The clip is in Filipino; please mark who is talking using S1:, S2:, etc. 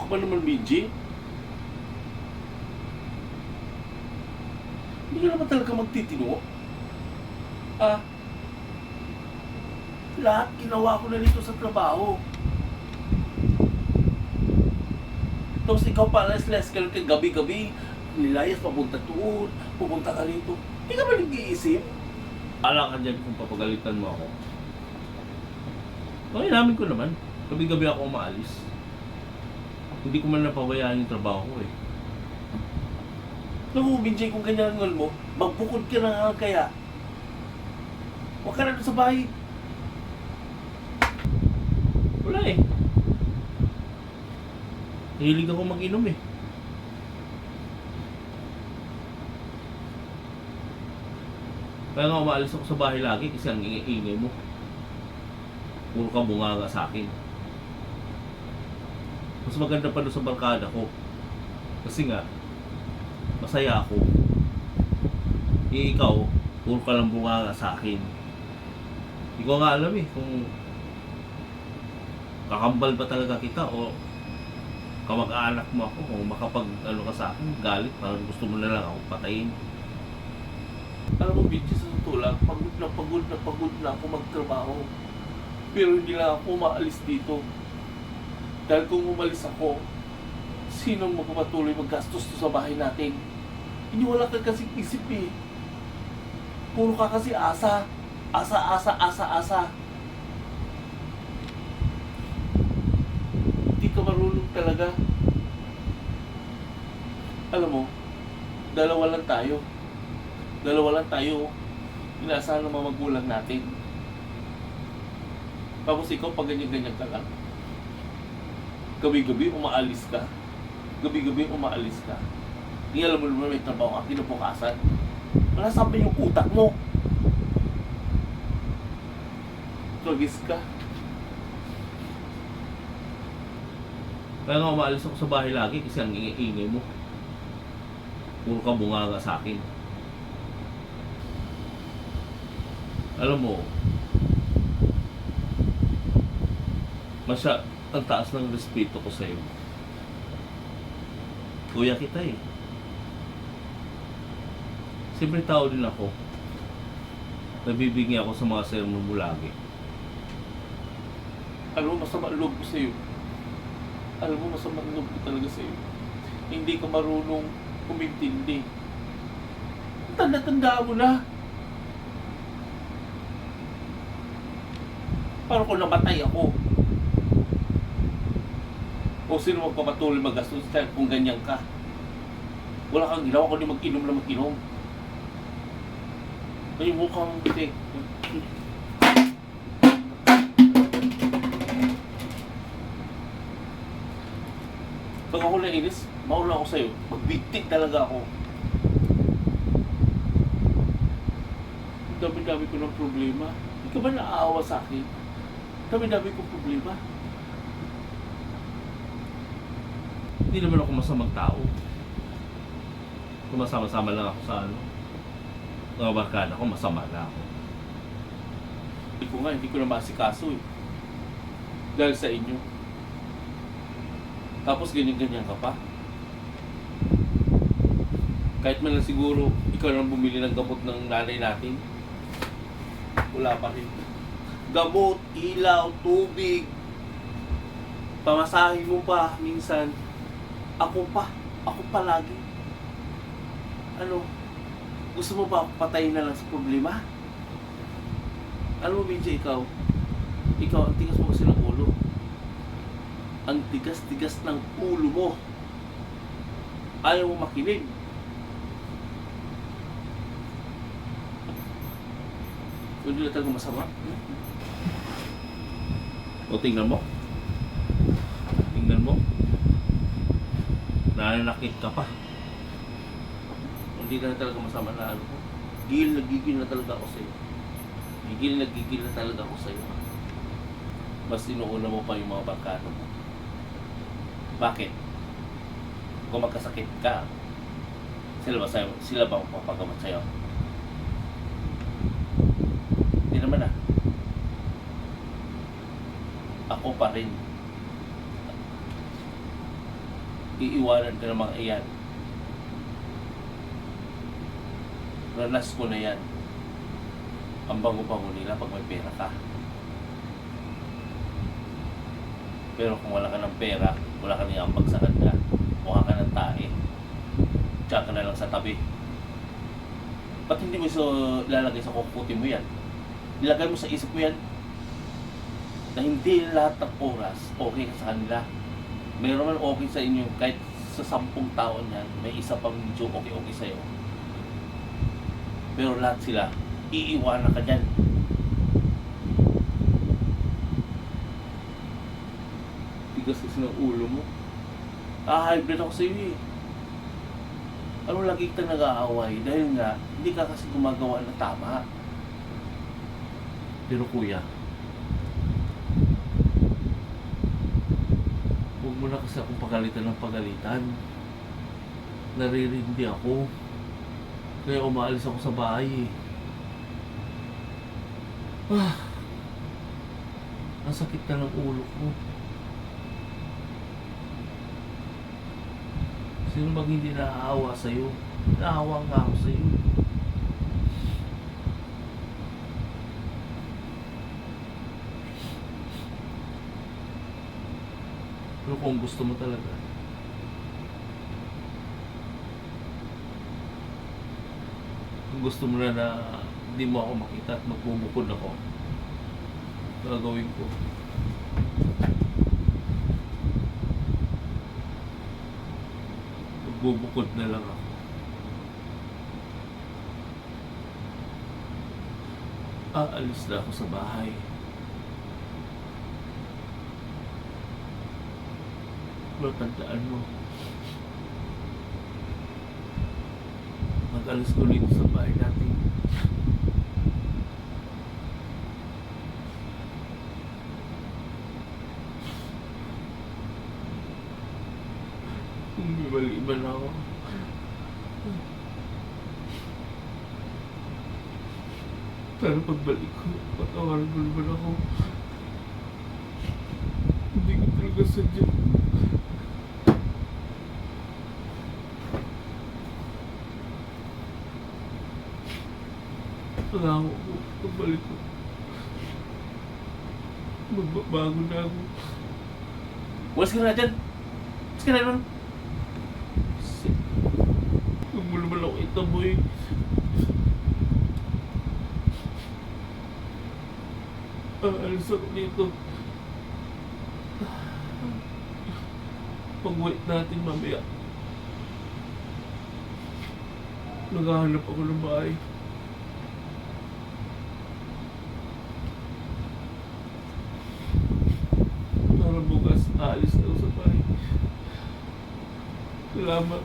S1: ka ba naman, Benji? Hindi ka naman talaga magtitino? Ah, lahat ginawa ko na dito sa trabaho. Tapos ikaw pa, les-les ka gabi-gabi, nilayas papunta doon, pupunta ka rito. Hindi ka ba nag-iisip? Ala ka dyan kung papagalitan mo ako. Okay, namin ko naman. Gabi-gabi ako umaalis. Hindi ko man napabayaan yung trabaho ko eh. Naku, Binjay, kung ganyan ang mo, magbukod ka na nga kaya. Huwag ka na doon sa bahay. Wala eh. Hilig ako mag-inom eh. Kaya nga umaalis ako sa bahay lagi kasi ang ingay mo. Puro ka bunganga sa akin. Mas maganda pa doon sa barkada ko. Kasi nga, masaya ako. Ikaw, puro ka lang bunganga sa akin. Hindi ko nga alam eh kung kakambal ba talaga kita o kamag-anak mo ako kung makapag ano ka sa akin, galit, parang gusto mo na lang ako patayin. Alam mo, bitches, sa tulad, pagod na ako magtrabaho. Pero hindi lang ako umaalis dito. Dahil kung umalis ako, sinong magpapatuloy maggastos to sa bahay natin? Hindi wala ka kasing isip eh. Puro ka kasi asa. Asa. Hindi ka marunong talaga. Alam mo, dalawa lang tayo. Inaasahan ng mga magulang natin. Tapos ikaw, pag ganyan-ganyan ka lang. Gabi-gabi umaalis ka. Hindi alam mo naman may trabaho ka, kinabukasan. Wala sabi yung utak mo. Tragis ka. Kaya nga umaalis ako sa bahay lagi kasi ang ingay mo. Puro ka bunganga sa akin. Alam mo, ang taas ng respeto ko sa'yo. Kuya kita eh. Siyempre tao din ako. Nabibigyan ako sa mga sermon mo lagi. Alam mo, masama ang loob ko sa'yo. Talaga sa'yo. Hindi ka marunong kumintindi. Tanda-tanda mo na. Paano kung namatay ako? O sino magpapatuloy magastos kung ganyan ka? Wala kang ginawa kundi mag-inom na mag-inom. Ay, mukhang hindi. Pag ako nainis, mauna ako sa'yo. Magbigtik talaga ako. Dami-dami ko ng problema. Hindi ka ba naaawa sa akin? Dami-dami kong problema. Hindi naman ako masamang tao. Kung masama-sama lang ako sa mga barkada ko, masama na ako. Hindi ko na masikaso eh. Dahil sa inyo. Tapos ganyan-ganyan ka pa. Kahit man lang siguro, ikaw lang bumili ng gamot ng nanay natin. Wala pa rin. Gamot, ilaw, tubig. Pamasahe mo pa minsan. Ako palagi. Ano? Gusto mo ba patayin na lang sa problema? Alam mo, BJ, ikaw ang tigas mo kasi ng ulo. Ang tigas-tigas ng ulo mo. Ayaw mo makinig. Hindi na talaga masama. O tingnan mo. Nananakit ka pa. Hindi na talaga masama na ano ko. Nagigil na talaga ako sa'yo. Nagigil na talaga ako sa'yo. Mas inuuna mo pa yung mga barkada mo. Bakit? Kung magkasakit ka, sila ba magpapagamot sa'yo? Hindi naman ah. Ako pa rin. iiwanan ka ng mga iyan. Ranas ko na yan. Ang bango-bango nila pag may pera ka. Pero kung wala ka ng pera, wala ka nang ambag sa kanila, mukha ka ng tae, tsaka ka na lang sa tabi. Ba't hindi mo lalagay sa kukutin mo yan? Ilagay mo sa isip mo yan na hindi lahat ng oras okay ka sa kanila. Mayroon man okay sa inyo, kahit sa 10 taon yan, may isa pang medyo okay sa'yo. Pero lahat sila, iiwanan ka dyan. Tigas kasi ng ulo mo. Hybrid ako sa'yo eh. Ano lagi kita nag-aaway? Dahil nga, hindi ka kasi gumagawa na tama. Pero kuya, huwag mo na kasi akong pagalitan ng pagalitan. Naririndi ako. Kaya umaalis ako sa bahay eh. Ang sakit na ng ulo ko. Sino bang hindi naaawa sa'yo? Naawa nga ako sa'yo. Pero kung gusto mo talaga, kung gusto mo na hindi mo ako makita at magbubukod ako, gagawin ko. Magbubukod na lang ako. Aalis na ako sa bahay. Matandaan mo. Mag-alis ko dito sa bahay natin. Iba na ako. Pero pagbalik ko, patawaran mo naman ako. Hindi ko talaga sadya. Pangako ko, pagbalik ko, magbabago na ako. Walas ka na dyan! Walas ka na nun! Huwag mo naman ako itaboy. Aalis ako dito. Pag-wait natin mamaya. Naghahanap ako ng bahay. Para bukas, aalis na ako sa bahay. Salamat.